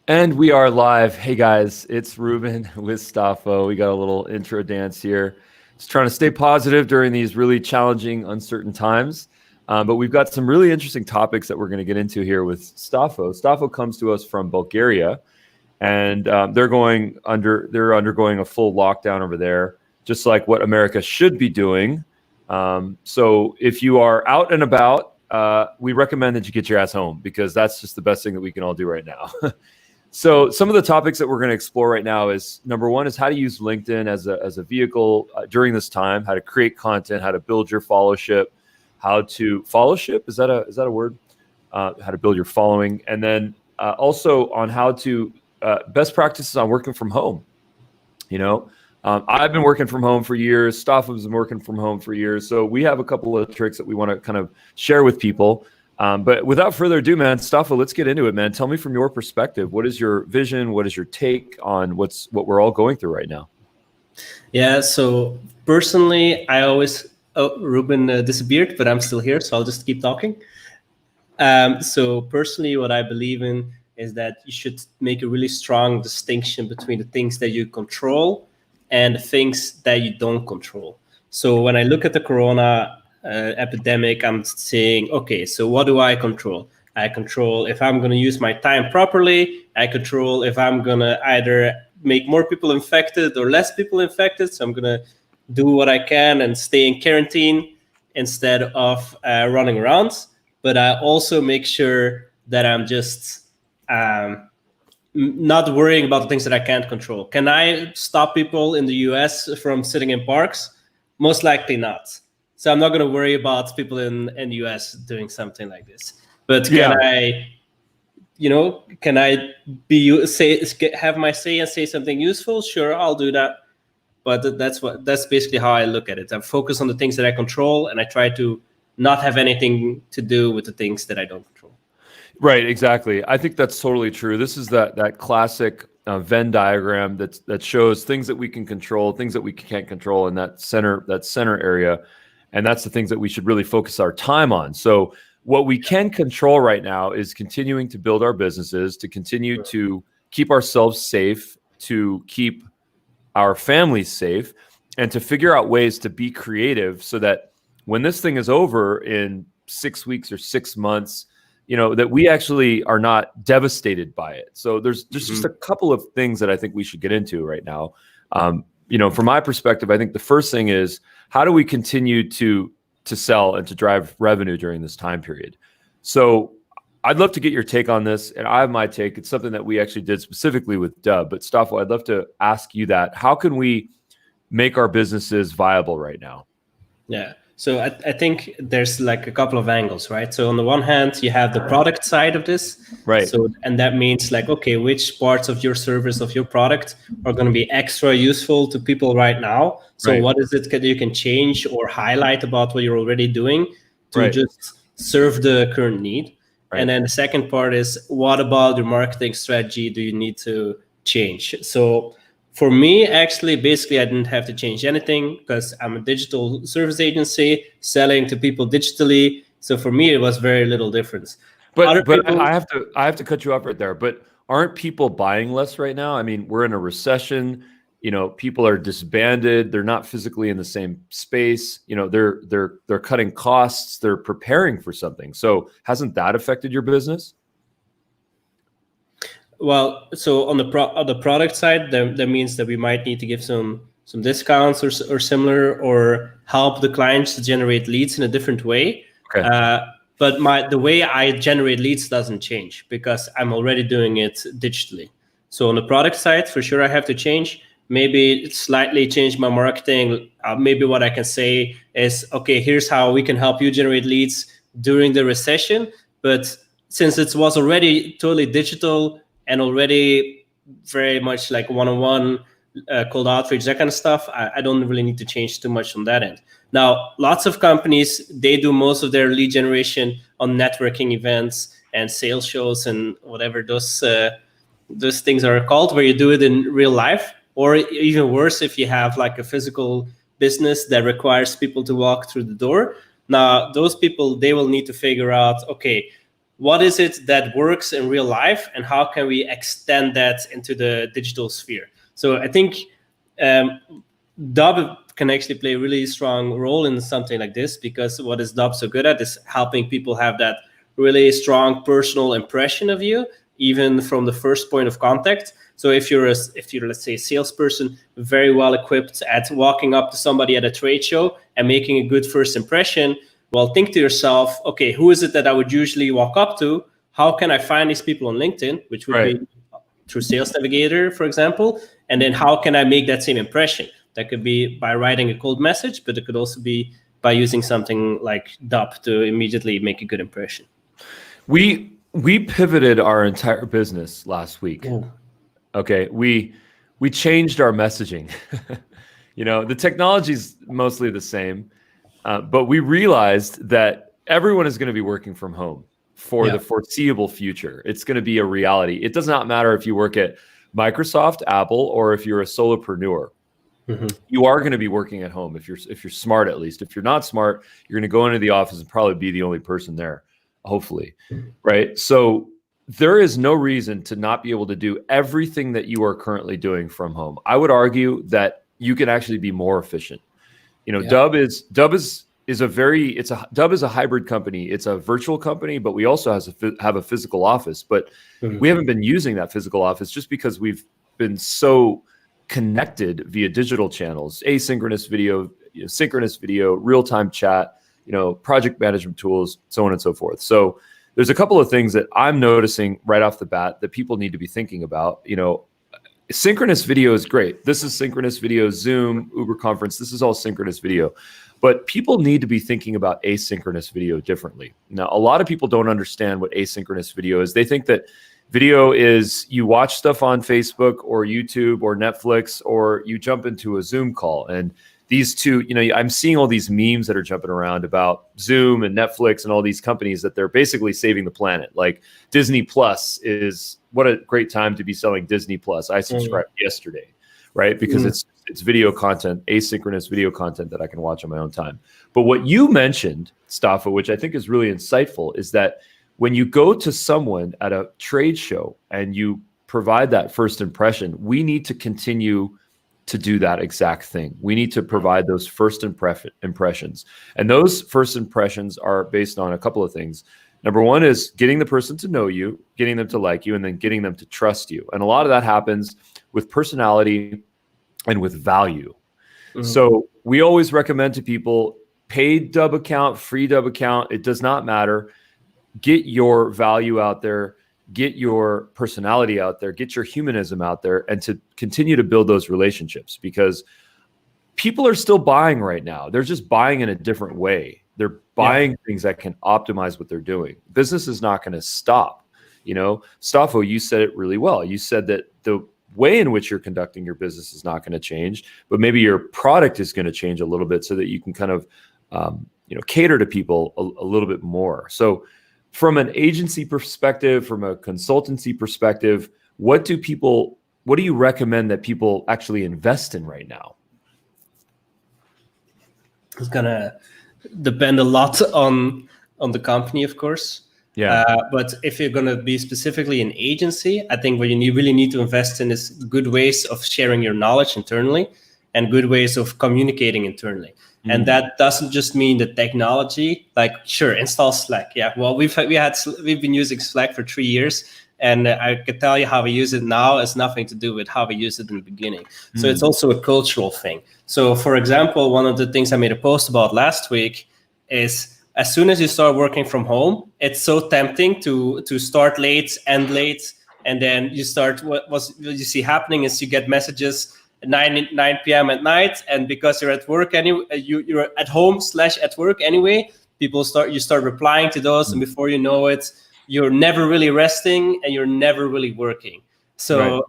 And we are live. Hey guys, it's Ruben with Stapho. We got a little intro dance here. Just trying to stay positive during these really challenging, uncertain times. But we've got some really interesting topics that we're going to get into here with Stapho. Stapho comes to us from Bulgaria, and they're undergoing a full lockdown over there, just like what America should be doing. So if you are out and about, we recommend that you get your ass home because that's just the best thing that we can all do right now. So some of the topics that we're going to explore right now is number one is how to use LinkedIn as a vehicle during this time, how to create content, how to build your followership, how to fellowship. Is that a word? How to build your following. And then also on how to best practices on working from home. I've been working from home for years. Stapho's been working from home for years. So we have a couple of tricks that we want to kind of share with people. But without further ado, man, Stapho, let's get into it, man. Tell me from your perspective, what is your vision? What is your take on what we're all going through right now? Yeah, so personally, Ruben disappeared, but I'm still here, so I'll just keep talking. So personally, what I believe in is that you should make a really strong distinction between the things that you control and the things that you don't control. So when I look at the corona epidemic, I'm saying, okay, so what do I control? I control if I'm going to use my time properly. I control if I'm going to either make more people infected or less people infected. So I'm going to do what I can and stay in quarantine instead of running around. But I also make sure that I'm just not worrying about the things that I can't control. Can I stop people in the US from sitting in parks? Most likely not. So I'm not going to worry about people in the US doing something like this. But can I have my say and say something useful? Sure, I'll do that. But that's basically how I look at it. I focus on the things that I control, and I try to not have anything to do with the things that I don't control. Right, exactly. I think that's totally true. This is that classic Venn diagram that shows things that we can control, things that we can't control in that center area. And that's the things that we should really focus our time on. So what we can control right now is continuing to build our businesses, to continue to keep ourselves safe, to keep our families safe, and to figure out ways to be creative so that when this thing is over in 6 weeks or 6 months, that we actually are not devastated by it. So there's just a couple of things that I think we should get into right now. From my perspective, I think the first thing is, how do we continue to sell and to drive revenue during this time period? So I'd love to get your take on this, and I have my take. It's something that we actually did specifically with Dub, but Stapho, I'd love to ask you that. How can we make our businesses viable right now? Yeah. So I think there's like a couple of angles, right? So on the one hand, you have the product side of this. Right. So, and that means like, okay, which parts of your service, of your product are going to be extra useful to people right now? So what is it that you can change or highlight about what you're already doing to just serve the current need? Right. And then the second part is, what about your marketing strategy do you need to change? So for me, actually, basically, I didn't have to change anything because I'm a digital service agency selling to people digitally. So for me, it was very little difference. But I have to cut you off right there. But aren't people buying less right now? I mean, we're in a recession. People are disbanded. They're not physically in the same space. They're cutting costs. They're preparing for something. So hasn't that affected your business? Well, so on the product side, that means that we might need to give some discounts or similar, or help the clients to generate leads in a different way. Okay. But the way I generate leads doesn't change because I'm already doing it digitally. So on the product side, for sure, I have to change. Maybe slightly change my marketing. Maybe what I can say is, okay, here's how we can help you generate leads during the recession. But since it was already totally digital and already very much like one-on-one cold outreach, that kind of stuff, I don't really need to change too much on that end. Now, lots of companies, they do most of their lead generation on networking events and sales shows and whatever those things are called, where you do it in real life. Or even worse, if you have like a physical business that requires people to walk through the door. Now, those people, they will need to figure out, okay, what is it that works in real life, and how can we extend that into the digital sphere? So I think Dub can actually play a really strong role in something like this, because what is Dub so good at is helping people have that really strong personal impression of you, even from the first point of contact. So if you're let's say a salesperson, very well equipped at walking up to somebody at a trade show and making a good first impression, well, think to yourself, okay, who is it that I would usually walk up to? How can I find these people on LinkedIn, which would be through Sales Navigator, for example? And then how can I make that same impression? That could be by writing a cold message, but it could also be by using something like DUP to immediately make a good impression. We pivoted our entire business last week. Ooh. Okay, we changed our messaging. The technology is mostly the same, but we realized that everyone is going to be working from home for the foreseeable future. It's going to be a reality. It does not matter if you work at Microsoft, Apple, or if you're a solopreneur. Mm-hmm. You are going to be working at home if you're smart, at least. If you're not smart, you're going to go into the office and probably be the only person there, hopefully, right? So there is no reason to not be able to do everything that you are currently doing from home. I would argue that you can actually be more efficient. Dub is a hybrid company. It's a virtual company, but we also have a physical office. But we haven't been using that physical office just because we've been so connected via digital channels, asynchronous video, synchronous video, real-time chat, project management tools, so on and so forth. So there's a couple of things that I'm noticing right off the bat that people need to be thinking about. Synchronous video is great. This is synchronous video, Zoom, Uber Conference. This is all synchronous video. But people need to be thinking about asynchronous video differently. Now, a lot of people don't understand what asynchronous video is. They think that video is you watch stuff on Facebook or YouTube or Netflix, or you jump into a Zoom call. And these two, I'm seeing all these memes that are jumping around about Zoom and Netflix and all these companies that they're basically saving the planet. Like Disney Plus what a great time to be selling Disney Plus. I subscribed yesterday, right? Because it's video content, asynchronous video content that I can watch on my own time. But what you mentioned, Stapho, which I think is really insightful, is that when you go to someone at a trade show and you provide that first impression, we need to continue to do that exact thing. We need to provide those first impressions. And those first impressions are based on a couple of things. Number one is getting the person to know you, getting them to like you, and then getting them to trust you. And a lot of that happens with personality and with value. Mm-hmm. So we always recommend to people, paid Dub account, free Dub account, it does not matter. Get your value out there, get your personality out there, get your humanism out there, and to continue to build those relationships, because people are still buying right now. They're just buying in a different way. They're buying things that can optimize what they're doing. Business is not going to stop. Stapho, you said it really well. You said that the way in which you're conducting your business is not going to change, but maybe your product is going to change a little bit so that you can kind of, cater to people a little bit more. So from an agency perspective, from a consultancy perspective, what do you recommend that people actually invest in right now? It's gonna depend a lot on the company, of course. Yeah. But if you're gonna be specifically an agency, I think what you really need to invest in is good ways of sharing your knowledge internally and good ways of communicating internally. And that doesn't just mean the technology. Like, sure, install Slack. Yeah, well, we've been using Slack for 3 years, and I could tell you how we use it now has nothing to do with how we used it in the beginning. So it's also a cultural thing. So, for example, one of the things I made a post about last week is, as soon as you start working from home, it's so tempting to start late, end late, and then you start. What you see happening is you get messages 9 p.m. at night, and because you're at work anyway, you're at home / at work anyway, you start replying to those, and before you know it, you're never really resting and you're never really working. So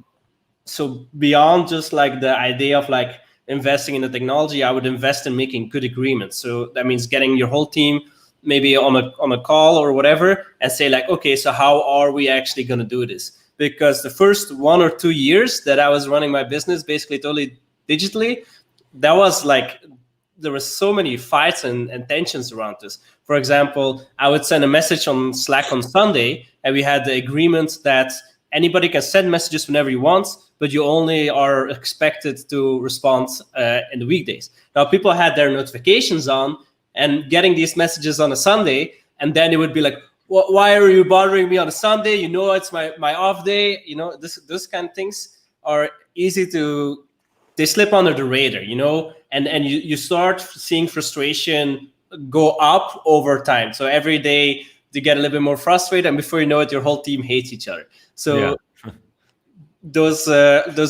beyond just like the idea of like investing in the technology, I would invest in making good agreements. So that means getting your whole team maybe on a call or whatever, and say like, okay, so how are we actually going to do this? Because the first 1 or 2 years that I was running my business basically totally digitally, that was like there were so many fights and tensions around this. For example, I would send a message on Slack on Sunday, and we had the agreement that anybody can send messages whenever you want, but you only are expected to respond in the weekdays. Now, people had their notifications on and getting these messages on a Sunday, and then it would be like, why are you bothering me on a Sunday? You know, it's my off day. You know, those kind of things are easy to, they slip under the radar, you know, and you start seeing frustration go up over time. So every day they get a little bit more frustrated, and before you know it, your whole team hates each other. So those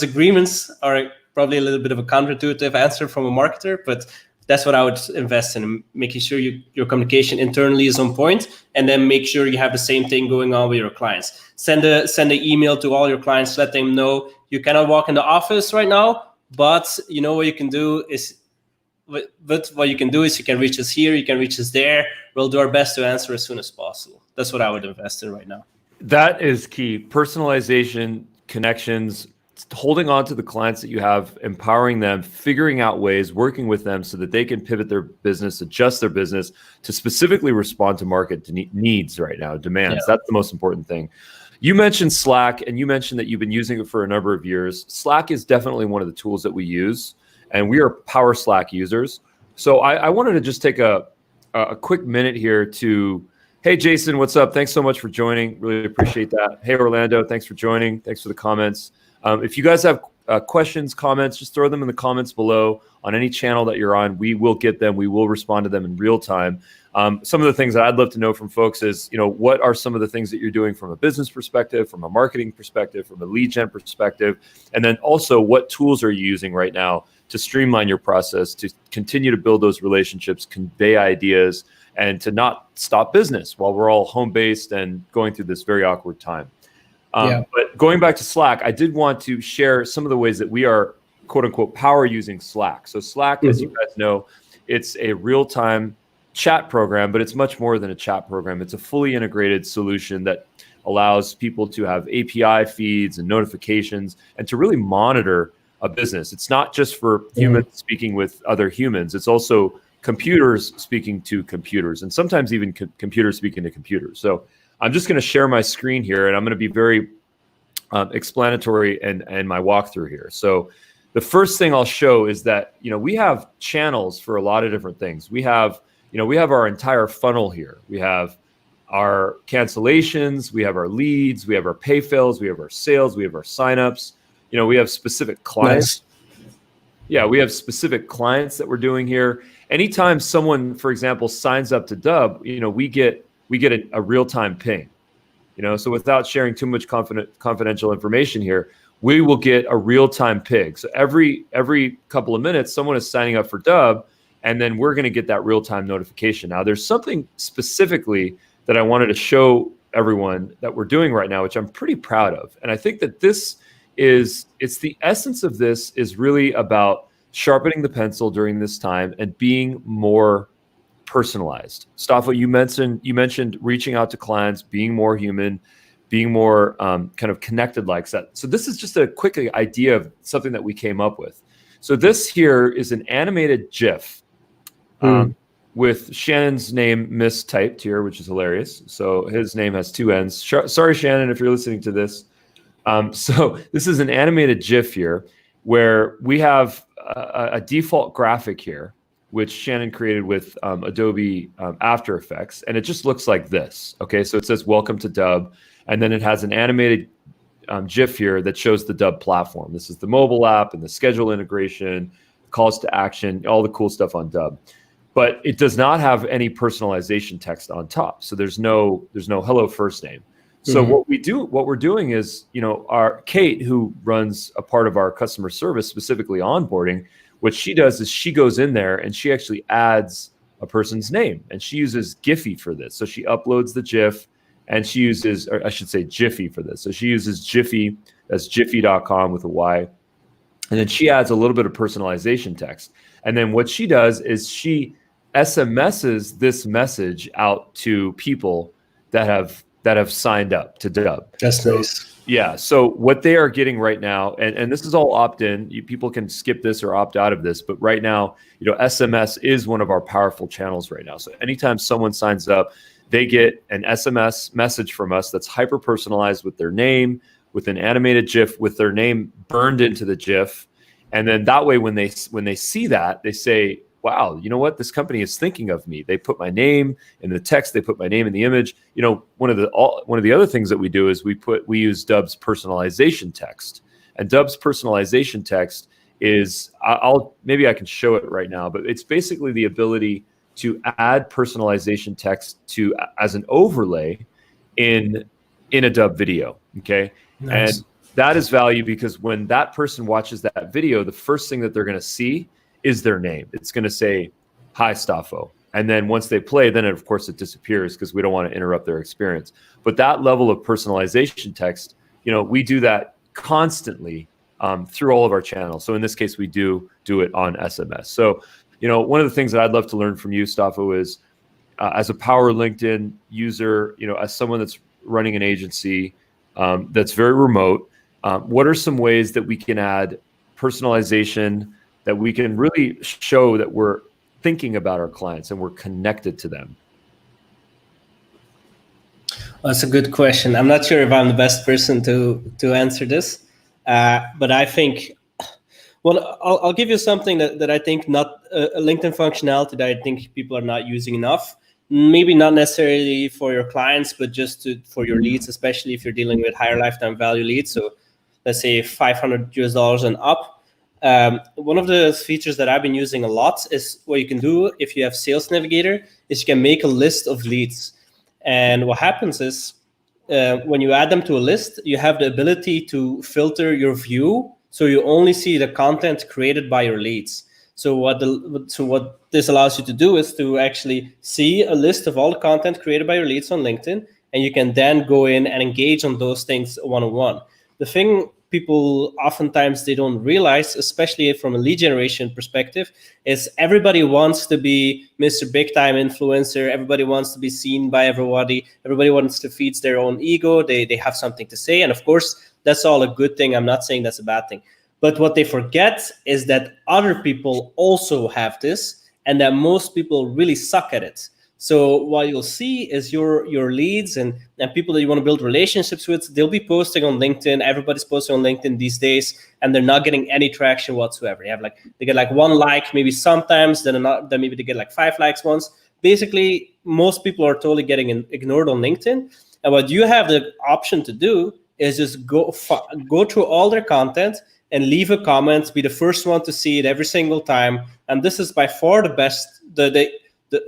agreements are probably a little bit of a counterintuitive answer from a marketer, but that's what I would invest in, making sure your communication internally is on point, and then make sure you have the same thing going on with your clients. Send an email to all your clients, let them know you cannot walk in the office right now, but you know what you can do is, you can reach us here, you can reach us there. We'll do our best to answer as soon as possible. That's what I would invest in right now. That is key. Personalization, connections, holding on to the clients that you have, empowering them, figuring out ways, working with them so that they can pivot their business, adjust their business to specifically respond to market needs right now, demands. Yeah. That's the most important thing. You mentioned Slack, and you mentioned that you've been using it for a number of years. Slack is definitely one of the tools that we use, and we are power Slack users. So I wanted to just take a quick minute here to, hey, Jason, what's up? Thanks so much for joining. Really appreciate that. Hey, Orlando, thanks for joining. Thanks for the comments. If you guys have questions, comments, just throw them in the comments below on any channel that you're on. We will get them. We will respond to them in real time. Some of the things that I'd love to know from folks is, what are some of the things that you're doing from a business perspective, from a marketing perspective, from a lead gen perspective, and then also what tools are you using right now to streamline your process, to continue to build those relationships, convey ideas, and to not stop business while we're all home-based and going through this very awkward time. But going back to Slack, I did want to share some of the ways that we are, quote unquote, power using Slack. So Slack, as you guys know, it's a real-time chat program, but it's much more than a chat program. It's a fully integrated solution that allows people to have API feeds and notifications and to really monitor a business. It's not just for humans speaking with other humans. It's also computers speaking to computers, and sometimes even computers speaking to computers. So I'm just going to share my screen here, and I'm going to be very explanatory in my walkthrough here. So the first thing I'll show is that, we have channels for a lot of different things. We have our entire funnel here. We have our cancellations, we have our leads, we have our pay fails, we have our sales, we have our signups. We have specific clients. Nice. Yeah, we have specific clients that we're doing here. Anytime someone, for example, signs up to Dub, we get a real-time ping, so without sharing too much confidential information here, we will get a real-time ping. So every couple of minutes, someone is signing up for Dub, and then we're going to get that real-time notification. Now, there's something specifically that I wanted to show everyone that we're doing right now, which I'm pretty proud of. And I think that it's the essence of this is really about sharpening the pencil during this time and being more personalized. Stapho, you mentioned reaching out to clients, being more human, being more kind of connected like that. So this is just a quick idea of something that we came up with. So this here is an animated GIF with Shannon's name mistyped here, which is hilarious. So his name has two N's. Sorry, Shannon, if you're listening to this. So this is an animated GIF here where we have a default graphic here, which Shannon created with Adobe After Effects. And it just looks like this. Okay, so it says, welcome to Dub. And then it has an animated GIF here that shows the Dub platform. This is the mobile app and the schedule integration, calls to action, all the cool stuff on Dub. But it does not have any personalization text on top. So there's no hello first name. So what we're doing is, our Kate, who runs a part of our customer service, specifically onboarding, what she does is she goes in there and she actually adds a person's name, and she uses Giphy for this. So she uploads the GIF, and she uses, or I should say Jiffy for this. So she uses Giphy, that's Giphy.com with a Y. And then she adds a little bit of personalization text. And then what she does is she SMSs this message out to people that have signed up to Dub. That's nice. Yeah. So what they are getting right now, and this is all opt-in. People can skip this or opt out of this, but right now, SMS is one of our powerful channels right now. So anytime someone signs up, they get an SMS message from us that's hyper personalized with their name, with an animated GIF, with their name burned into the GIF, and then that way, when they see that, they say, "Wow, you know what? This company is thinking of me." They put my name in the text. They put my name in the image. One of the other things that we do is we use Dub's personalization text, and Dub's personalization text is maybe I can show it right now, but it's basically the ability to add personalization text as an overlay in a Dub video. Okay, Nice. and that is value because when that person watches that video, the first thing that they're going to see is their name. It's going to say, "Hi, Stapho." And then once they play, then of course it disappears because we don't want to interrupt their experience. But that level of personalization text, we do that constantly through all of our channels. So in this case, we do it on SMS. So, one of the things that I'd love to learn from you, Stapho, is as a power LinkedIn user, as someone that's running an agency that's very remote, what are some ways that we can add personalization, that we can really show that we're thinking about our clients and we're connected to them? That's a good question. I'm not sure if I'm the best person to answer this, but I think, well, I'll give you something that I think not a LinkedIn functionality that I think people are not using enough. Maybe not necessarily for your clients, but just for your leads, especially if you're dealing with higher lifetime value leads. So let's say $500 and up. One of the features that I've been using a lot is what you can do if you have Sales Navigator is you can make a list of leads. And what happens is when you add them to a list, you have the ability to filter your view. So you only see the content created by your leads. So what this allows you to do is to actually see a list of all the content created by your leads on LinkedIn, and you can then go in and engage on those things one-on-one. The thing people oftentimes they don't realize, especially from a lead generation perspective, is everybody wants to be Mr. Big Time influencer. Everybody wants to be seen by everybody. Everybody wants to feed their own ego. They have something to say. And of course, that's all a good thing. I'm not saying that's a bad thing. But what they forget is that other people also have this, and that most people really suck at it. So what you'll see is your leads and people that you want to build relationships with, they'll be posting on LinkedIn. Everybody's posting on LinkedIn these days, and they're not getting any traction whatsoever. They get like 1 like, maybe sometimes, then maybe they get like 5 likes once. Basically, most people are totally getting ignored on LinkedIn. And what you have the option to do is just go through all their content and leave a comment, be the first one to see it every single time. And this is by far the best,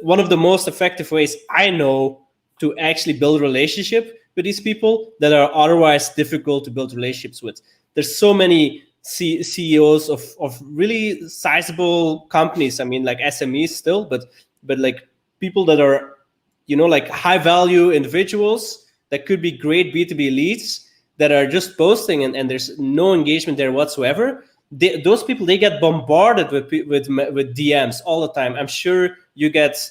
one of the most effective ways I know to actually build a relationship with these people that are otherwise difficult to build relationships with. There's so many CEOs of really sizable companies. I mean, like SMEs still, but like people that are, like high value individuals that could be great B2B leads that are just posting and there's no engagement there whatsoever. Those people, they get bombarded with DMs all the time. I'm sure you get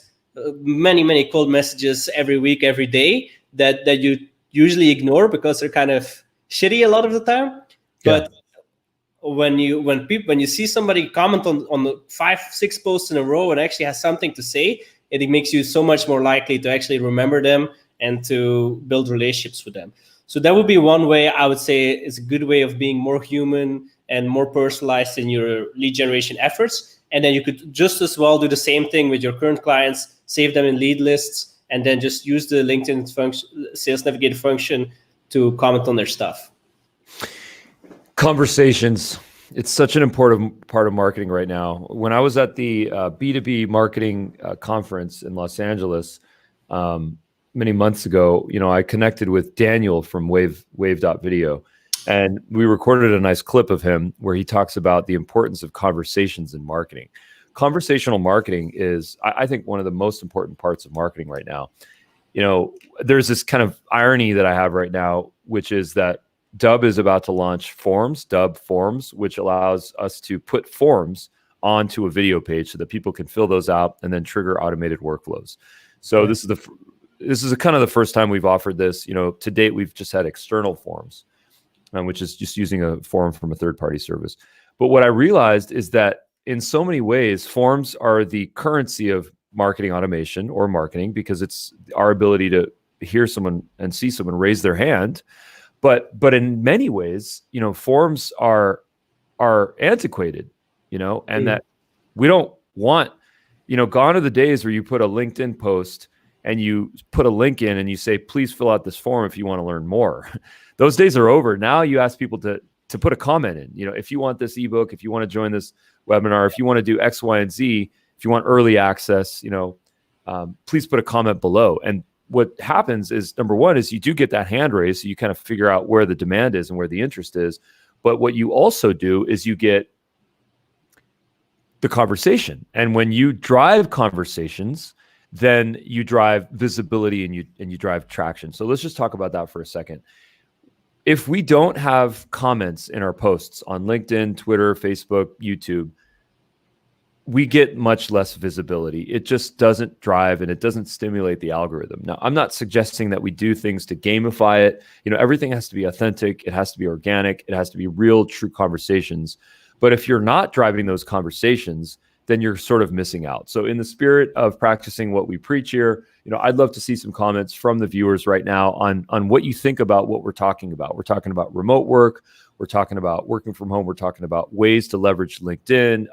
many cold messages every week, every day that you usually ignore because they're kind of shitty a lot of the time. Yeah. But when you see somebody comment on the 5-6 posts in a row and actually has something to say, it makes you so much more likely to actually remember them and to build relationships with them. So that would be one way I would say is a good way of being more human and more personalized in your lead generation efforts. And then you could just as well do the same thing with your current clients, save them in lead lists, and then just use the LinkedIn Sales Navigator function to comment on their stuff. Conversations. It's such an important part of marketing right now. When I was at the B2B marketing conference in Los Angeles many months ago, I connected with Daniel from Wave.video, and we recorded a nice clip of him where he talks about the importance of conversations in marketing. Conversational marketing is, I think, one of the most important parts of marketing right now. There's this kind of irony that I have right now, which is that Dub is about to launch Forms, Dub Forms, which allows us to put forms onto a video page so that people can fill those out and then trigger automated workflows. So this is kind of the first time we've offered this. To date, we've just had external forms. which is just using a form from a third-party service. But what I realized is that in so many ways, forms are the currency of marketing automation or marketing, because it's our ability to hear someone and see someone raise their hand. But in many ways, forms are antiquated, and that we don't want, gone are the days where you put a LinkedIn post and you put a link in and you say, please fill out this form if you want to learn more. Those days are over. Now you ask people to put a comment in, if you want this ebook, if you want to join this webinar, if you want to do X, Y, and Z, if you want early access, please put a comment below. And what happens is, number one, is you do get that hand raised. So you kind of figure out where the demand is and where the interest is. But what you also do is you get the conversation. And when you drive conversations, then you drive visibility and you drive traction. So let's just talk about that for a second. If we don't have comments in our posts on LinkedIn, Twitter, Facebook, YouTube, we get much less visibility. It just doesn't drive and it doesn't stimulate the algorithm. Now, I'm not suggesting that we do things to gamify it. Everything has to be authentic. It has to be organic. It has to be real, true conversations. But if you're not driving those conversations, then you're sort of missing out. So in the spirit of practicing what we preach here, I'd love to see some comments from the viewers right now on what you think about what we're talking about. We're talking about remote work. We're talking about working from home. We're talking about ways to leverage LinkedIn,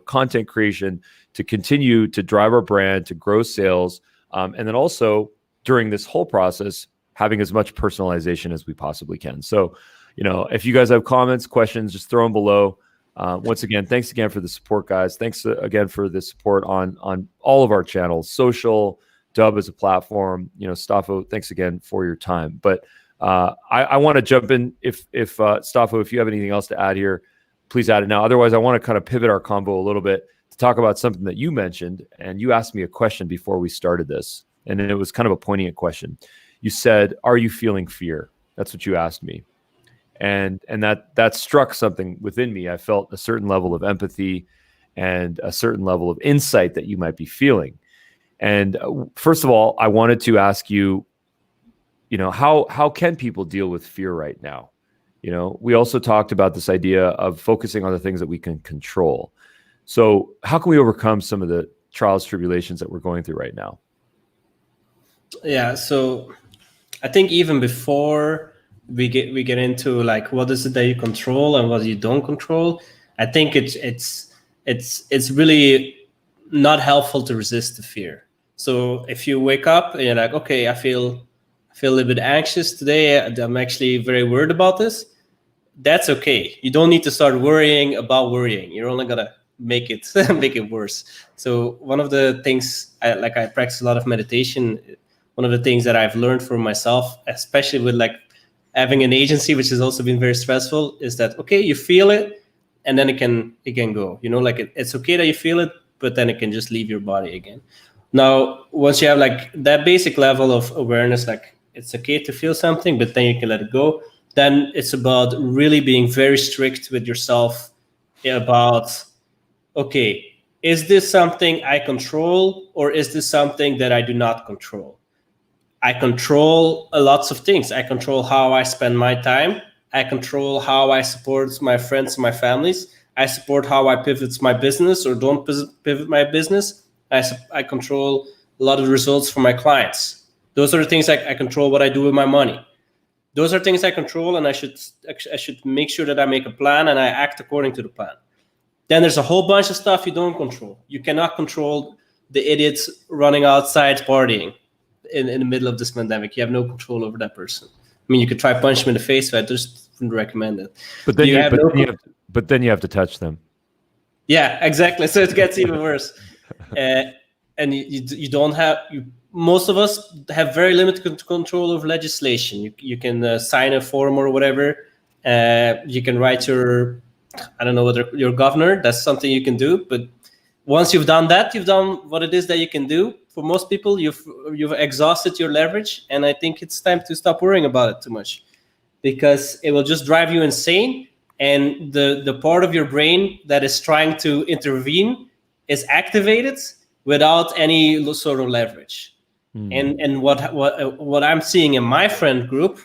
content creation to continue to drive our brand, to grow sales. And then also during this whole process, having as much personalization as we possibly can. So, if you guys have comments, questions, just throw them below. Once again, thanks again for the support, guys. Thanks again for the support on all of our channels, social, Dub as a platform, Stapho, thanks again for your time. But I want to jump in if Stapho, if you have anything else to add here, please add it now. Otherwise, I want to kind of pivot our combo a little bit to talk about something that you mentioned. And you asked me a question before we started this, and it was kind of a poignant question. You said, are you feeling fear? That's what you asked me. And that struck something within me. I felt a certain level of empathy and a certain level of insight that you might be feeling. And first of all, I wanted to ask you, how can people deal with fear right now? We also talked about this idea of focusing on the things that we can control. So how can we overcome some of the trials, tribulations that we're going through right now? Yeah. So I think even before we get into like, what is it that you control and what you don't control, I think it's really not helpful to resist the fear. So if you wake up and you're like, okay, I feel a little bit anxious today, I'm actually very worried about this, that's okay. You don't need to start worrying about worrying. You're only gonna make it make it worse. So one of the things I practice a lot of meditation. One of the things that I've learned for myself, especially with like having an agency, which has also been very stressful, is that, okay, you feel it and then it can go, it's okay that you feel it, but then it can just leave your body again. Now, once you have like that basic level of awareness, like it's okay to feel something, but then you can let it go. Then it's about really being very strict with yourself about, okay, is this something I control or is this something that I do not control? I control lots of things. I control how I spend my time. I control how I support my friends and my families. I support how I pivot my business or don't pivot my business. I control a lot of the results for my clients. Those are the things I control what I do with my money. Those are things I control, and I should make sure that I make a plan and I act according to the plan. Then there's a whole bunch of stuff you don't control. You cannot control the idiots running outside partying in the middle of this pandemic. You have no control over that person. I mean, you could try punch them in the face, but I just wouldn't recommend it. But then you have to touch them. Yeah, exactly. So it gets even worse. And you don't have most of us have very limited control over legislation. You can sign a form or whatever. You can write your governor. That's something you can do. But once you've done that, you've done what it is that you can do. For most people, you've exhausted your leverage, and I think it's time to stop worrying about it too much, because it will just drive you insane. And the part of your brain that is trying to intervene is activated without any sort of leverage. And what I'm seeing in my friend group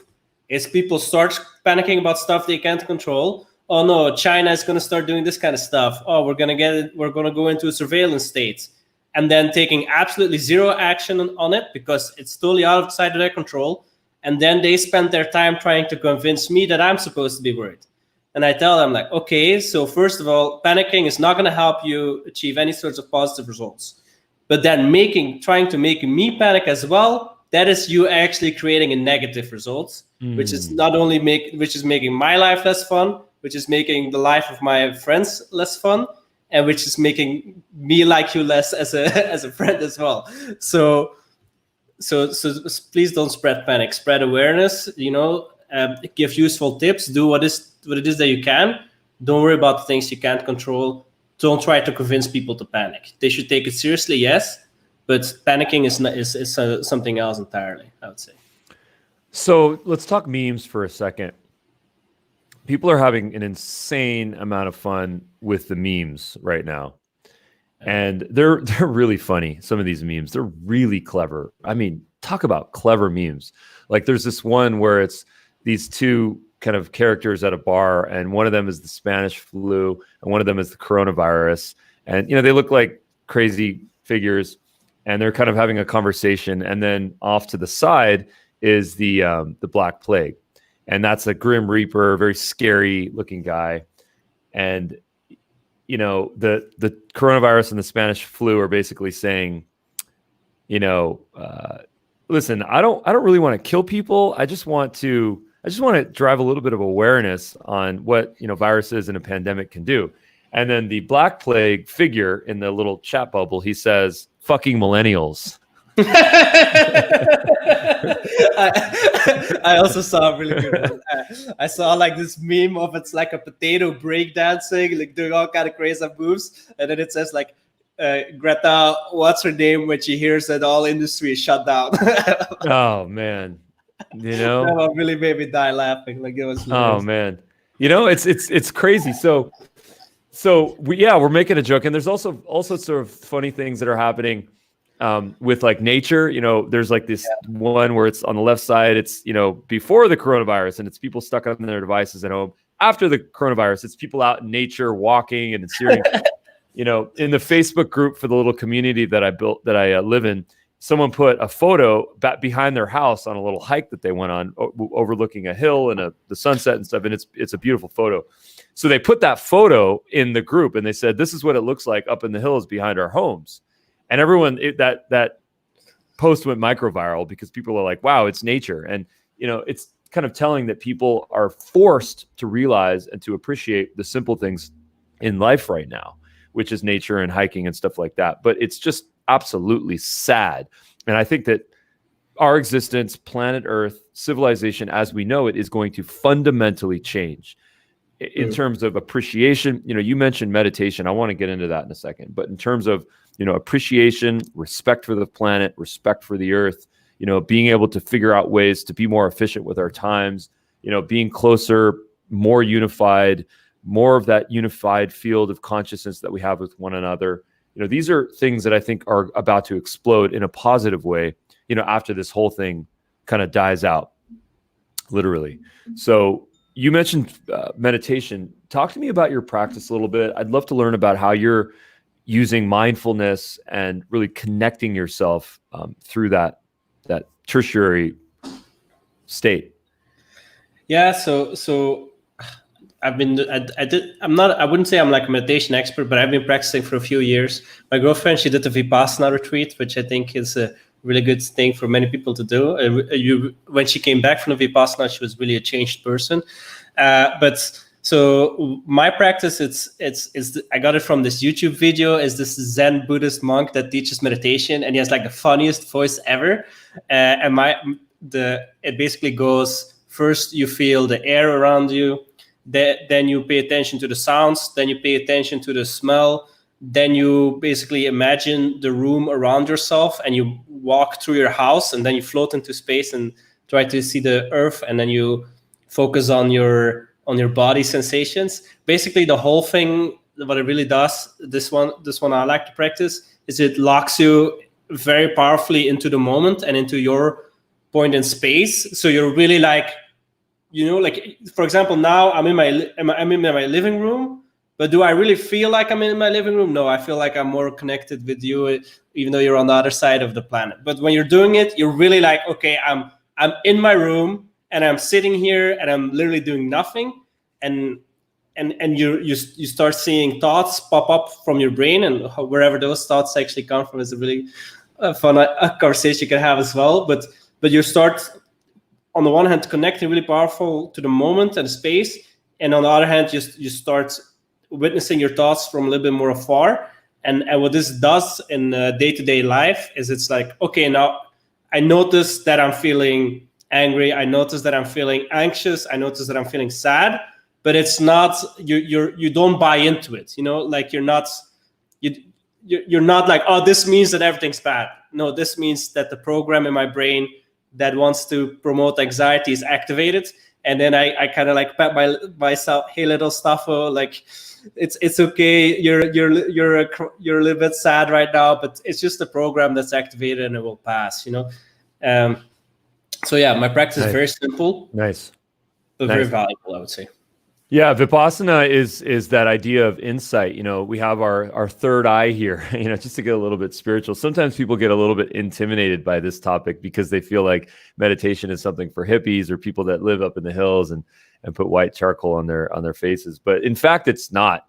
is people start panicking about stuff they can't control. Oh no, China is going to start doing this kind of stuff. Oh, we're going to go into a surveillance state, and then taking absolutely zero action on it because it's totally outside of their control. And then they spend their time trying to convince me that I'm supposed to be worried. And I tell them, like, okay, so first of all, panicking is not going to help you achieve any sorts of positive results. But then trying to make me panic as well, that is you actually creating a negative result, which is which is making my life less fun, which is making the life of my friends less fun, and which is making me like you less as a friend as well. So please don't spread panic. Spread awareness. Give useful tips. Do what it is that you can. Don't worry about the things you can't control. Don't try to convince people to panic. They should take it seriously, yes, but panicking is something else entirely, I would say. So let's talk memes for a second. People are having an insane amount of fun with the memes right now. And they're really funny. Some of these memes, they're really clever. I mean, talk about clever memes. Like there's this one where it's these two kind of characters at a bar, and one of them is the Spanish flu, and one of them is the coronavirus. And they look like crazy figures, and they're kind of having a conversation. And then off to the side is the Black Plague, and that's a Grim Reaper, very scary looking guy. And the coronavirus and the Spanish flu are basically saying, listen, I don't really want to kill people. I just want to drive a little bit of awareness on what, viruses and a pandemic can do. And then the Black Plague figure in the little chat bubble, he says, "Fucking millennials." I also saw a really good one. I saw like this meme of it's like a potato breakdancing, like doing all kind of crazy moves, and then it says like Greta, what's her name when she hears that all industry is shut down? Oh man, that one really made me die laughing. Like it was. Hilarious. Oh man, it's crazy. So we're making a joke, and there's also all sorts of funny things that are happening. With like nature, there's like this one where it's on the left side, it's, before the coronavirus, and it's people stuck on their devices at home. After the coronavirus, it's people out in nature walking and steering. In the Facebook group for the little community that I built, that I live in, someone put a photo back behind their house on a little hike that they went on, overlooking a hill and the sunset and stuff. And it's a beautiful photo. So they put that photo in the group, and they said, "This is what it looks like up in the hills behind our homes." And everyone, that post went micro-viral because people are like, "Wow, it's nature." And, it's kind of telling that people are forced to realize and to appreciate the simple things in life right now, which is nature and hiking and stuff like that. But it's just absolutely sad. And I think that our existence, planet Earth, civilization as we know it, is going to fundamentally change in terms of appreciation. You mentioned meditation. I want to get into that in a second. But in terms of appreciation, respect for the planet, respect for the earth, being able to figure out ways to be more efficient with our times, being closer, more unified, more of that unified field of consciousness that we have with one another. These are things that I think are about to explode in a positive way, after this whole thing kind of dies out, literally. So you mentioned meditation. Talk to me about your practice a little bit. I'd love to learn about how you're using mindfulness and really connecting yourself through that tertiary state. Yeah. So I wouldn't say I'm like a meditation expert, but I've been practicing for a few years. My girlfriend, she did a Vipassana retreat, which I think is a really good thing for many people to do. When she came back from the Vipassana, she was really a changed person. So my practice, I got it from this YouTube video. Is this Zen Buddhist monk that teaches meditation, and he has like the funniest voice ever. It basically goes: first you feel the air around you, then you pay attention to the sounds, then you pay attention to the smell, then you basically imagine the room around yourself, and you walk through your house, and then you float into space and try to see the earth, and then you focus on your body sensations. Basically, the whole thing, what it really does, this one I like to practice, is it locks you very powerfully into the moment and into your point in space. So you're really like like for example, now I'm in my living room, but do I really feel like I'm in my living room? No, I feel like I'm more connected with you, even though you're on the other side of the planet. But when you're doing it, you're really like, okay, I'm in my room and I'm sitting here and I'm literally doing nothing, and you start seeing thoughts pop up from your brain, and wherever those thoughts actually come from is a really fun conversation you can have as well. But you start, on the one hand, connecting really powerful to the moment and space, and on the other hand, you start witnessing your thoughts from a little bit more afar. And what this does in day-to-day life is, it's like, okay, now I notice that I'm feeling angry, I notice that I'm feeling anxious, I notice that I'm feeling sad, but it's not, you don't buy into it, like you're not like, oh, this means that everything's bad. No, this means that the program in my brain that wants to promote anxiety is activated, and then I kind of like pat myself, hey, little Stapho, like it's okay, you're a little bit sad right now, but it's just a program that's activated and it will pass. So yeah, my practice is very simple, but very valuable, I would say. Yeah, Vipassana is that idea of insight. We have our third eye here, just to get a little bit spiritual. Sometimes people get a little bit intimidated by this topic because they feel like meditation is something for hippies or people that live up in the hills and put white charcoal on their faces. But in fact, it's not.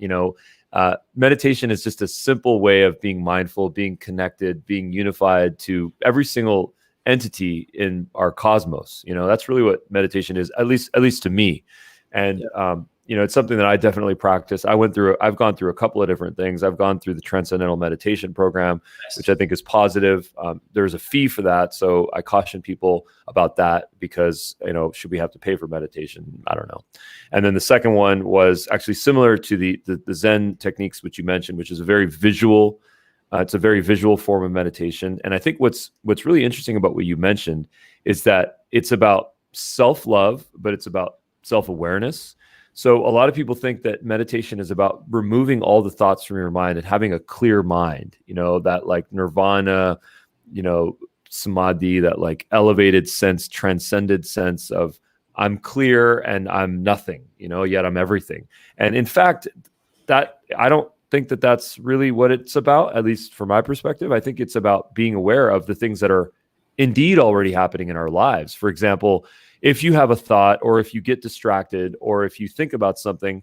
Meditation is just a simple way of being mindful, being connected, being unified to every single entity in our cosmos. That's really what meditation is, at least to me. And it's something that I definitely practice. I've gone through a couple of different things. I've gone through the Transcendental Meditation program, which I think is positive. There's a fee for that, so I caution people about that because should we have to pay for meditation? I don't know. And then the second one was actually similar to the Zen techniques which you mentioned, which is a very visual. It's a very visual form of meditation. And I think what's really interesting about what you mentioned is that it's about self-love, but it's about self-awareness. So a lot of people think that meditation is about removing all the thoughts from your mind and having a clear mind, that like nirvana, samadhi, that like elevated sense, transcended sense of I'm clear and I'm nothing, yet I'm everything. And in fact, that I don't think that that's really what it's about, at least from my perspective. I think it's about being aware of the things that are indeed already happening in our lives. For example, if you have a thought, or if you get distracted, or if you think about something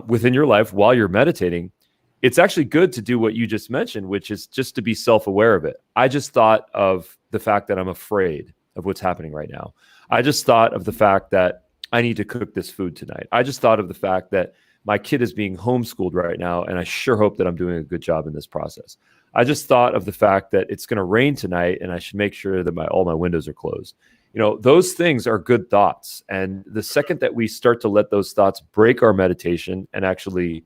within your life while you're meditating, it's actually good to do what you just mentioned, which is just to be self-aware of it. I just thought of the fact that I'm afraid of what's happening right now. I just thought of the fact that I need to cook this food tonight. I just thought of the fact that my kid is being homeschooled right now, and I sure hope that I'm doing a good job in this process. I just thought of the fact that it's going to rain tonight, and I should make sure that all my windows are closed. Those things are good thoughts. And the second that we start to let those thoughts break our meditation and actually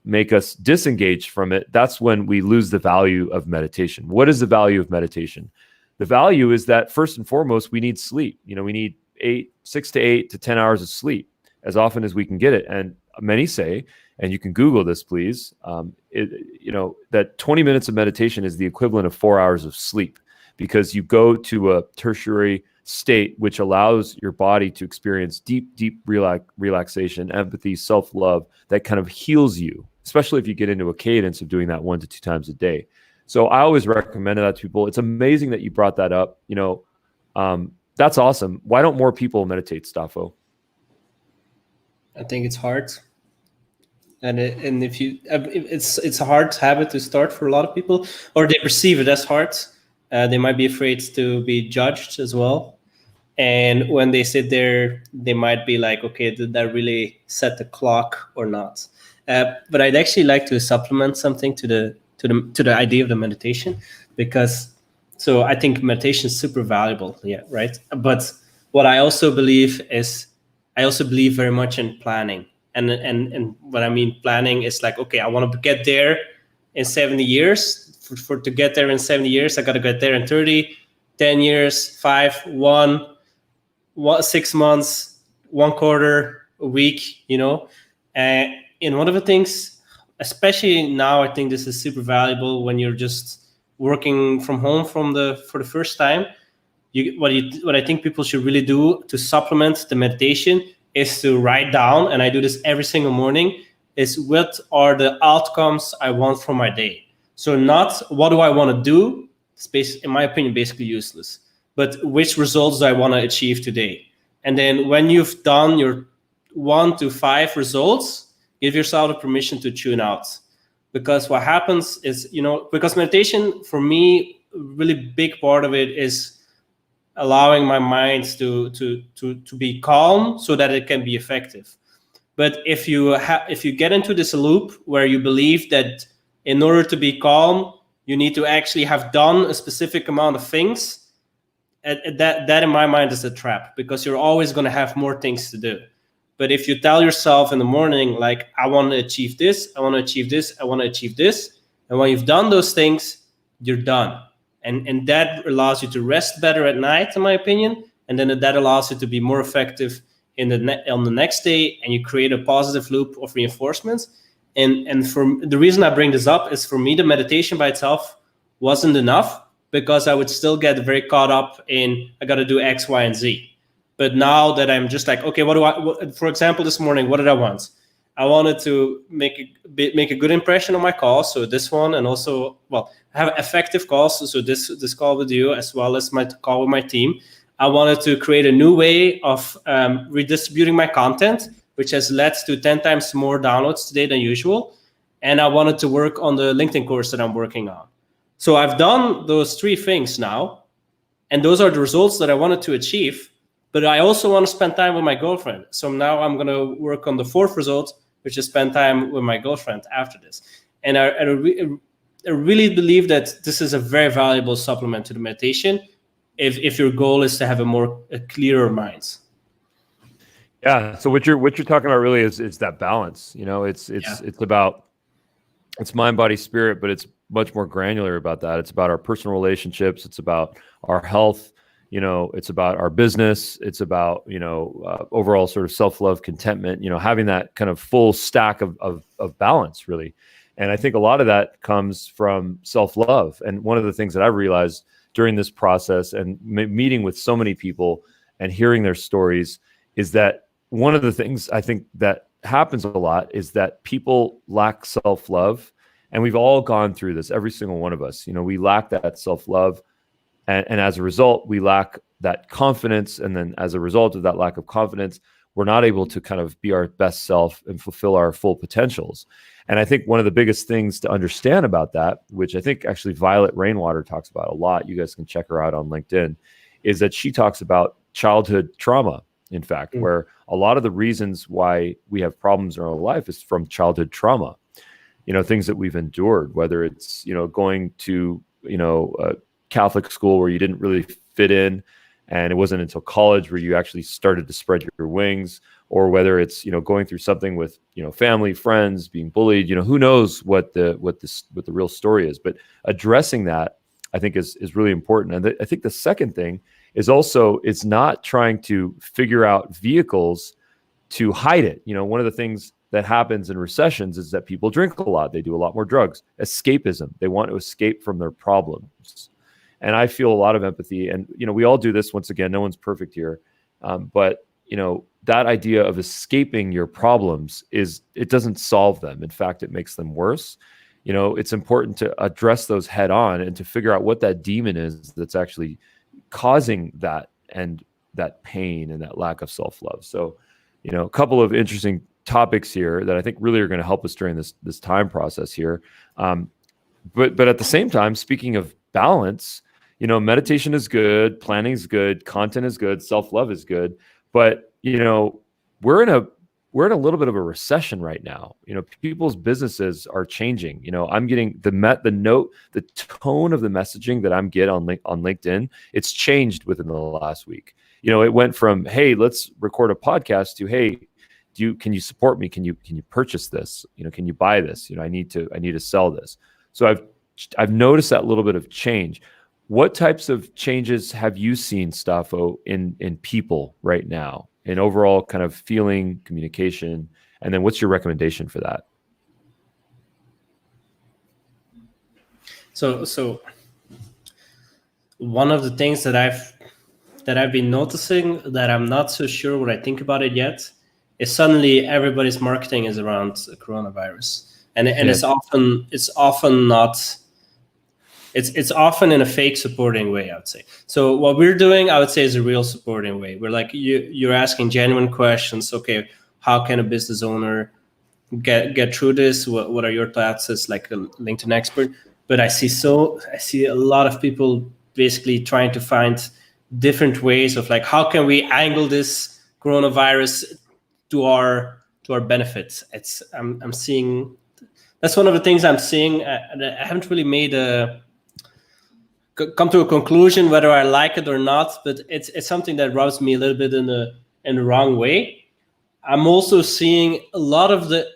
make us disengage from it, that's when we lose the value of meditation. What is the value of meditation? The value is that first and foremost, we need sleep. We need 6 to 8 to 10 hours of sleep as often as we can get it. And many say, and you can Google this, please, that 20 minutes of meditation is the equivalent of 4 hours of sleep, because you go to a tertiary state which allows your body to experience deep relaxation, empathy, self-love that kind of heals you, especially if you get into a cadence of doing that 1 to 2 times a day. So I always recommend that to people. It's amazing that you brought that up. That's awesome. Why don't more people meditate, Stapho? I think it's hard. And it's a hard habit to start for a lot of people, or they perceive it as hard. They might be afraid to be judged as well. And when they sit there, they might be like, okay, did I really set the clock or not? But I'd actually like to supplement something to the idea of the meditation, because so I think meditation is super valuable. Yeah, right. But what I also believe is, I also believe very much in planning. And what I mean planning is like, okay, I want to get there in 70 years. To get there in 70 years, I got to get there in 30, 10 years, 5, 1, 6 months, 1 quarter, a week, And one of the things, especially now, I think this is super valuable when you're just working from home for the first time. what I think people should really do to supplement the meditation is to write down, and I do this every single morning, is what are the outcomes I want from my day. So not what do I want to do, in my opinion, basically useless, but which results do I want to achieve today. And then when you've done your 1 to 5 results, give yourself the permission to tune out. Because what happens is, because meditation, for me, a really big part of it is allowing my mind to be calm so that it can be effective. But if you get into this loop where you believe that in order to be calm, you need to actually have done a specific amount of things, that in my mind is a trap, because you're always going to have more things to do. But if you tell yourself in the morning, like, I want to achieve this, I want to achieve this, I want to achieve this, and when you've done those things, you're done. And that allows you to rest better at night, in my opinion, and then that allows you to be more effective on the next day, and you create a positive loop of reinforcements. And for the reason I bring this up is, for me, the meditation by itself wasn't enough, because I would still get very caught up in, I got to do X, Y, and Z. But now that I'm just like, okay, for example, this morning, what did I want? I wanted to make a good impression on my calls. So this one, and also, have effective calls. So this call with you, as well as my call with my team. I wanted to create a new way of redistributing my content, which has led to 10 times more downloads today than usual. And I wanted to work on the LinkedIn course that I'm working on. So I've done those 3 things now, and those are the results that I wanted to achieve. But I also want to spend time with my girlfriend. So now I'm going to work on the 4th result, which is spend time with my girlfriend after this. And I really believe that this is a very valuable supplement to the meditation if your goal is to have a clearer mind. Yeah. So what you're talking about really is that balance. It's about, it's mind, body, spirit, but it's much more granular about that. It's about our personal relationships. It's about our health. It's about our business. It's about, overall sort of self-love, contentment, having that kind of full stack of balance, really. And I think a lot of that comes from self-love. And one of the things that I've realized during this process and meeting with so many people and hearing their stories is that one of the things I think that happens a lot is that people lack self-love. And we've all gone through this, every single one of us. We lack that self-love. And as a result, we lack that confidence. And then as a result of that lack of confidence, we're not able to kind of be our best self and fulfill our full potentials. And I think one of the biggest things to understand about that, which I think actually Violet Rainwater talks about a lot, you guys can check her out on LinkedIn, is that she talks about childhood trauma, in fact, where a lot of the reasons why we have problems in our life is from childhood trauma. Things that we've endured, whether it's, going to, Catholic school where you didn't really fit in, and it wasn't until college where you actually started to spread your wings, or whether it's going through something with family, friends, being bullied, who knows what the real story is. But addressing that, I think, is really important. And I think the second thing is also, it's not trying to figure out vehicles to hide it. One of the things that happens in recessions is that people drink a lot, they do a lot more drugs. Escapism, they want to escape from their problems. And I feel a lot of empathy. And, we all do this. Once again, no one's perfect here. But, that idea of escaping your problems it doesn't solve them. In fact, it makes them worse. It's important to address those head on and to figure out what that demon is that's actually causing that, and that pain and that lack of self-love. So, a couple of interesting topics here that I think really are going to help us during this time process here. But at the same time, speaking of balance, meditation is good, planning is good, content is good, self-love is good, but we're in a little bit of a recession right now. People's businesses are changing. I'm getting the tone of the messaging that I'm getting on LinkedIn. It's changed within the last week. It went from, hey, let's record a podcast, to, hey, can you support me? Can you purchase this? Can you buy this? I need to sell this. So I've noticed that little bit of change. What types of changes have you seen, Stapho, in people right now, in overall kind of feeling, communication, and then what's your recommendation for that? So one of the things that I've that I've been noticing that I'm not so sure what I think about it yet is suddenly everybody's marketing is around coronavirus, and it's often not. It's often in a fake supporting way, I would say. So what we're doing, I would say, is a real supporting way. We're like you're asking genuine questions. Okay, how can a business owner get through this? What are your thoughts as like a LinkedIn expert? But I see a lot of people basically trying to find different ways of like, how can we angle this coronavirus to our benefits? I'm seeing, that's one of the things I'm seeing. I haven't really come to a conclusion whether I like it or not, but it's something that rubs me a little bit in the wrong way. I'm also seeing a lot of the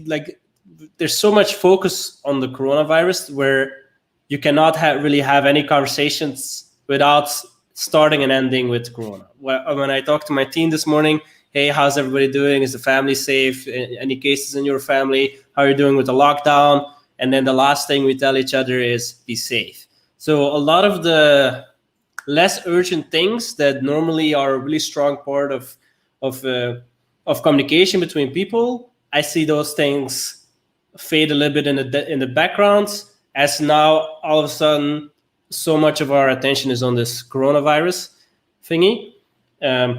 like there's so much focus on the coronavirus where you cannot really have any conversations without starting and ending with corona. When I talked to my team this morning, hey, how's everybody doing? Is the family safe? Any cases in your family? How are you doing with the lockdown? And then the last thing we tell each other is be safe. So a lot of the less urgent things that normally are a really strong part of communication between people, I see those things fade a little bit in the background, as now all of a sudden so much of our attention is on this coronavirus thingy. I'm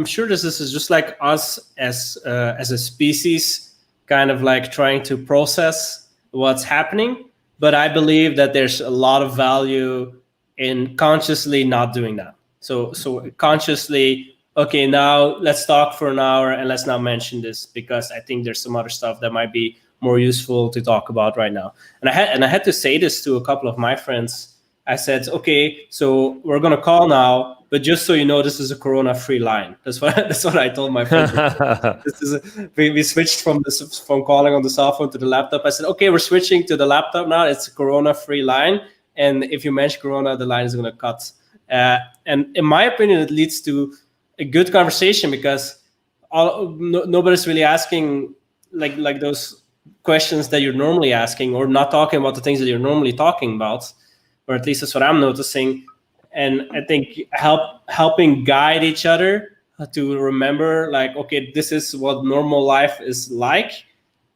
sure this is just like us as a species, kind of like trying to process what's happening. But I believe that there's a lot of value in consciously not doing that. So consciously, okay, now let's talk for an hour and let's not mention this, because I think there's some other stuff that might be more useful to talk about right now. And I had to say this to a couple of my friends. I said, okay, so we're gonna call now, but just so you know, this is a corona-free line. That's what I told my friends. We switched from calling on the cell phone to the laptop. I said, okay, we're switching to the laptop now. It's a corona-free line, and if you mention corona, the line is gonna cut. And in my opinion, it leads to a good conversation, because nobody's really asking like those questions that you're normally asking, or not talking about the things that you're normally talking about, or at least that's what I'm noticing. And I think helping guide each other to remember, like, okay, this is what normal life is like.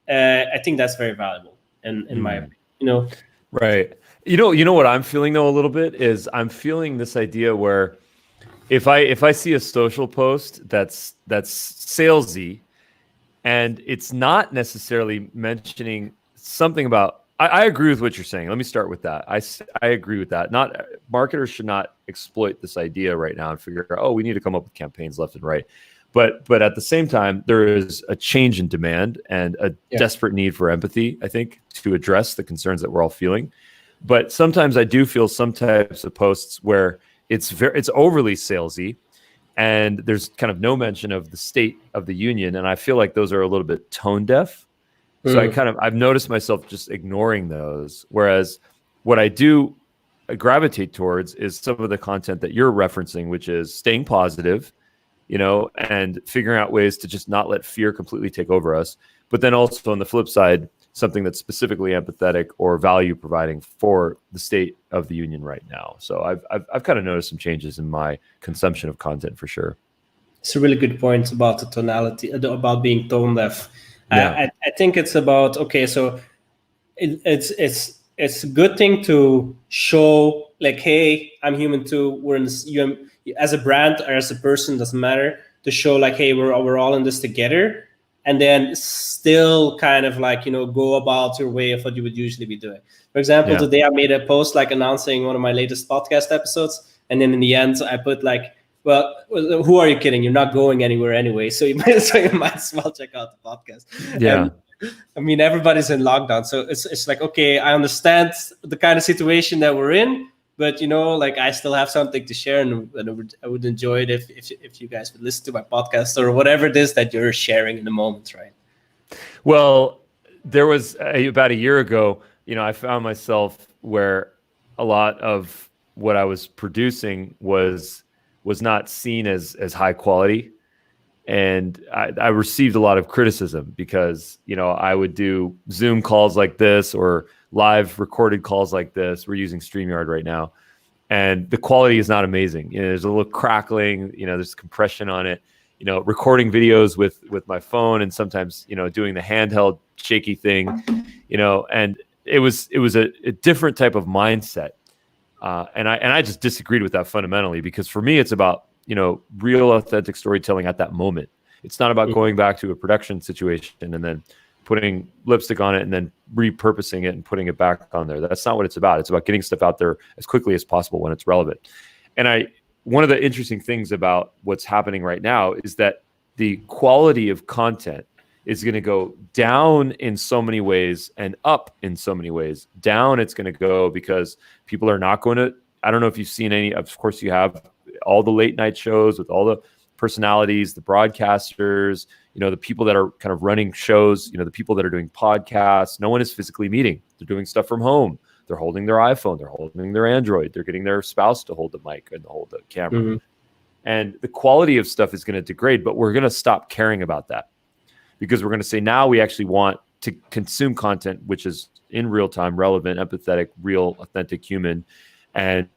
I think that's very valuable, in my opinion. Right. You know what I'm feeling though a little bit is I'm feeling this idea where if I see a social post that's salesy, and it's not necessarily mentioning something about, I agree with what you're saying. Let me start with that. I agree with that. Not marketers should not exploit this idea right now and figure out, oh, we need to come up with campaigns left and right. But at the same time, there is a change in demand and a desperate need for empathy, I think, to address the concerns that we're all feeling. But sometimes I do feel some types of posts where it's overly salesy, and there's kind of no mention of the state of the union, and I feel like those are a little bit tone deaf. So I've noticed myself just ignoring those. Whereas what I do gravitate towards is some of the content that you're referencing, which is staying positive, and figuring out ways to just not let fear completely take over us. But then also on the flip side, something that's specifically empathetic or value providing for the state of the union right now. So I've kind of noticed some changes in my consumption of content for sure. It's a really good point about the tonality, about being tone deaf. Yeah. I think it's about, okay, so it's a good thing to show, like, hey, I'm human too. We're in this, as a brand or as a person, doesn't matter, to show like, hey, we're all in this together, and then still kind of like, go about your way of what you would usually be doing. For example, today I made a post like announcing one of my latest podcast episodes, and then in the end I put like, well, who are you kidding? You're not going anywhere anyway, so you might as well check out the podcast. Yeah. And, I mean, everybody's in lockdown, so it's like, okay, I understand the kind of situation that we're in, but like I still have something to share, and I would enjoy it if you guys would listen to my podcast or whatever it is that you're sharing in the moment, right? Well, there was about a year ago, I found myself where a lot of what I was producing was not seen as high quality. And I received a lot of criticism because, I would do Zoom calls like this or live recorded calls like this. We're using StreamYard right now. and the quality is not amazing. You know, there's a little crackling, you know, there's compression on it, you know, recording videos with my phone, and sometimes, you know, doing the handheld shaky thing, you know, and it was a different type of mindset. And I just disagreed with that fundamentally, because for me, it's about, you know, real authentic storytelling at that moment. It's not about going back to a production situation and then putting lipstick on it and then repurposing it and putting it back on there. That's not what it's about. It's about getting stuff out there as quickly as possible when it's relevant. And one of the interesting things about what's happening right now is that the quality of content is going to go down in so many ways and up in so many ways. Down, it's going to go because people are not going to, I don't know if you've seen any, of course you have, all the late night shows with all the personalities, the broadcasters, you know, the people that are kind of running shows, you know, the people that are doing podcasts. No one is physically meeting. They're doing stuff from home. They're holding their iPhone. They're holding their Android. They're getting their spouse to hold the mic and hold the camera. And the quality of stuff is going to degrade, but we're going to stop caring about that, because we're going to say, now we actually want to consume content which is in real time, relevant, empathetic, real, authentic, human, and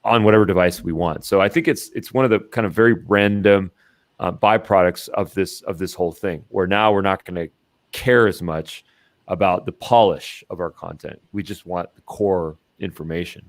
on whatever device we want. So I think it's one of the kind of very random byproducts of this whole thing, where now we're not going to care as much about the polish of our content. We just want the core information.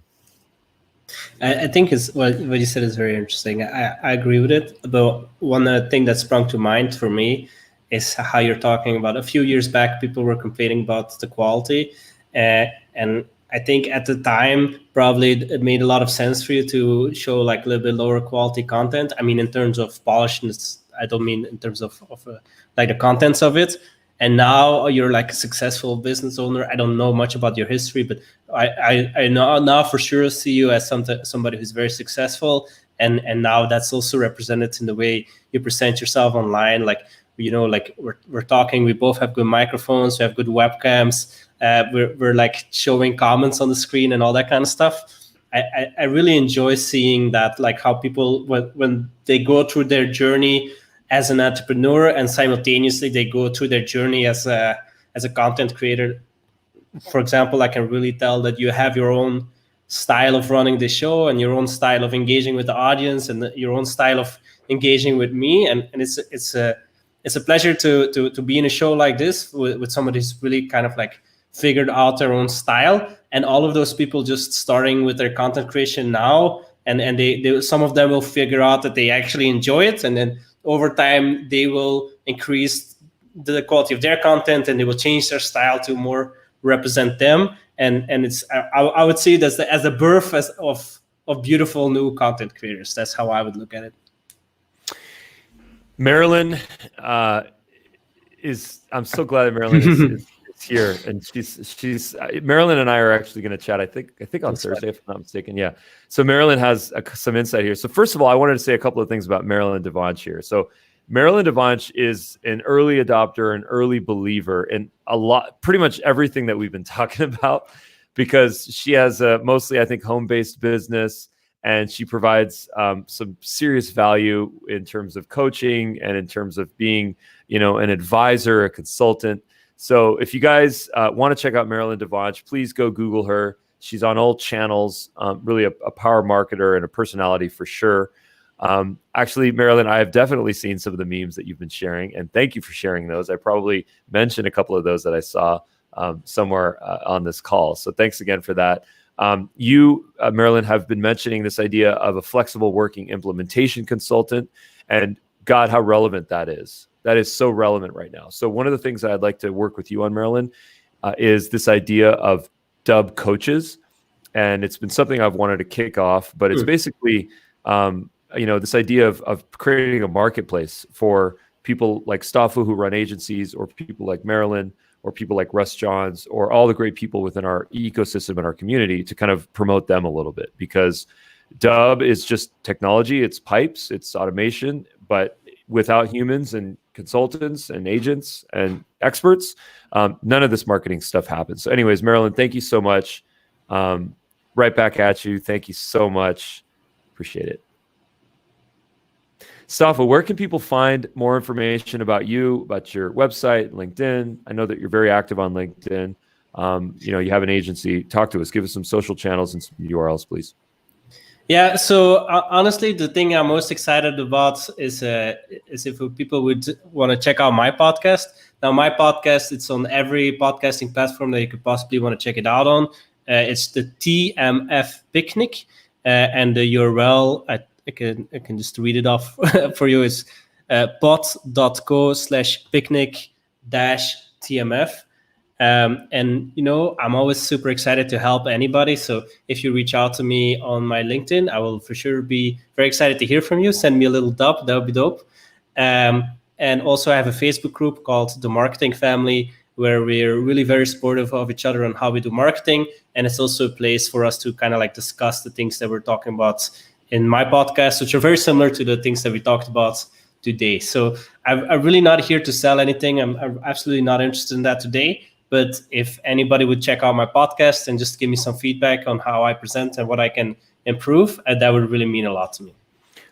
I think it's what you said is very interesting. I agree with it. But one thing that sprung to mind for me is how you're talking about a few years back, people were complaining about the quality. And I think at the time, probably it made a lot of sense for you to show like a little bit lower quality content. I mean, in terms of polishness, I don't mean in terms of like the contents of it. And now you're like a successful business owner. I don't know much about your history, but I know now for sure see you as somebody who's very successful. And now that's also represented in the way you present yourself online. Like, you know, like we're talking, we both have good microphones, we have good webcams. We're like showing comments on the screen and all that kind of stuff. I really enjoy seeing that, like how people, when they go through their journey as an entrepreneur and simultaneously they go through their journey as a content creator. For example, I can really tell that you have your own style of running the show and your own style of engaging with the audience and your own style of engaging with me. And it's a pleasure to be in a show like this with somebody who's really kind of like figured out their own style. And all of those people just starting with their content creation now, and they some of them will figure out that they actually enjoy it, and then over time they will increase the quality of their content and they will change their style to more represent them. And it's I would see that as the birth of beautiful new content creators. That's how I would look at it. Marilyn I'm so glad that Marilyn is here, and she's Marilyn and I are actually going to chat. I think on That's Thursday, right, if I'm not mistaken. Yeah. So Marilyn has some insight here. So first of all, I wanted to say a couple of things about Marilyn Devanche here. So Marilyn Devanche is an early adopter, an early believer in pretty much everything that we've been talking about, because she has a mostly, I think, home-based business, and she provides some serious value in terms of coaching and in terms of being, you know, an advisor, a consultant. So if you guys want to check out Marilyn Devanche, please go Google her. She's on all channels, really a power marketer and a personality for sure. Actually, Marilyn, I have definitely seen some of the memes that you've been sharing, and thank you for sharing those. I probably mentioned a couple of those that I saw somewhere on this call. So thanks again for that. You, Marilyn, have been mentioning this idea of a flexible working implementation consultant, and God, how relevant that is. That is so relevant right now. So one of the things that I'd like to work with you on, Marilyn, is this idea of dub coaches. And it's been something I've wanted to kick off, but it's basically, this idea of creating a marketplace for people like Stapho who run agencies, or people like Marilyn, or people like Russ Johns, or all the great people within our ecosystem and our community, to kind of promote them a little bit, because dub is just technology, it's pipes, it's automation, but without humans and consultants and agents and experts, none of this marketing stuff happens. So anyways, Marilyn, thank you so much. Right back at you. Thank you so much. Appreciate it. Stapho, where can people find more information about you, about your website, LinkedIn? I know that you're very active on LinkedIn. You have an agency. Talk to us. Give us some social channels and some URLs, please. Yeah, so honestly, the thing I'm most excited about is if people would want to check out my podcast. Now, my podcast, it's on every podcasting platform that you could possibly want to check it out on. It's the TMF Picnic, and the URL, I can just read it off for you. It's pod.co/picnic-tmf. And I'm always super excited to help anybody. So if you reach out to me on my LinkedIn, I will for sure be very excited to hear from you. Send me a little dub, that would be dope. And also I have a Facebook group called The Marketing Family, where we're really very supportive of each other on how we do marketing. And it's also a place for us to kind of like discuss the things that we're talking about in my podcast, which are very similar to the things that we talked about today. So I'm really not here to sell anything. I'm absolutely not interested in that today. But if anybody would check out my podcast and just give me some feedback on how I present and what I can improve, that would really mean a lot to me.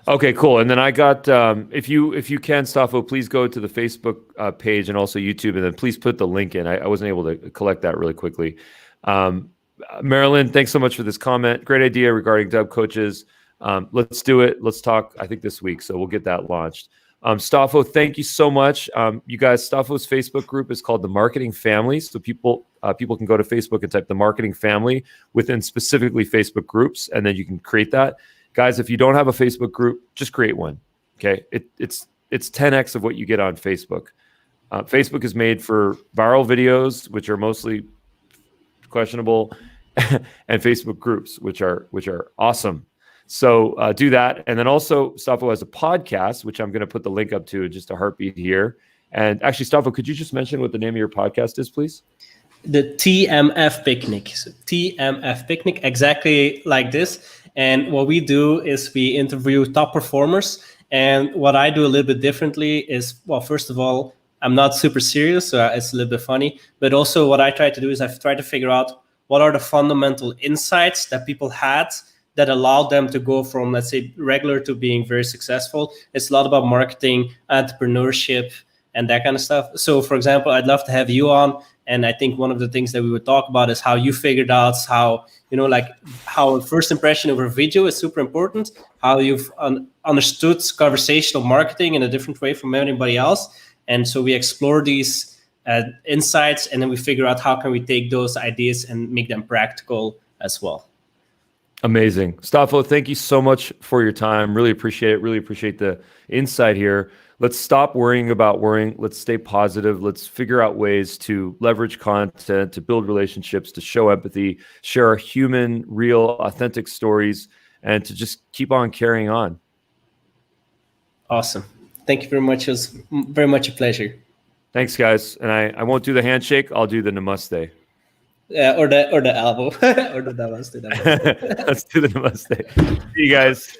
Okay, cool. And then I got, if you can, Stapho, please go to the Facebook page and also YouTube, and then please put the link in. I wasn't able to collect that really quickly. Marilyn, thanks so much for this comment. Great idea regarding dub coaches. Let's do it. Let's talk, I think, this week. So we'll get that launched. Stapho, thank you so much. You guys, Stapho's Facebook group is called the Marketing Family. So people can go to Facebook and type the Marketing Family within specifically Facebook groups, and then you can create that. Guys, if you don't have a Facebook group, just create one. Okay, it's 10x of what you get on Facebook. Facebook is made for viral videos, which are mostly questionable, and Facebook groups, which are awesome. So do that. And then also Stapho has a podcast, which I'm going to put the link up to in just a heartbeat here. And actually, Stapho, could you just mention what the name of your podcast is, please? The TMF Picnic. So TMF Picnic, exactly like this. And what we do is we interview top performers. And what I do a little bit differently is, well, first of all, I'm not super serious, so it's a little bit funny. But also what I try to do is I've tried to figure out what are the fundamental insights that people had that allowed them to go from, let's say, regular to being very successful. It's a lot about marketing, entrepreneurship, and that kind of stuff. So, for example, I'd love to have you on. And I think one of the things that we would talk about is how you figured out how a first impression of a video is super important, how you've understood conversational marketing in a different way from anybody else. And so we explore these insights, and then we figure out how can we take those ideas and make them practical as well. Amazing. Stapho, thank you so much for your time. Really appreciate it. Really appreciate the insight here. Let's stop worrying about worrying. Let's stay positive. Let's figure out ways to leverage content, to build relationships, to show empathy, share our human, real, authentic stories, and to just keep on carrying on. Awesome. Thank you very much. It was very much a pleasure. Thanks, guys. And I won't do the handshake. I'll do the namaste. Or the elbow. Or the namaste. Let's do the namaste. See you guys.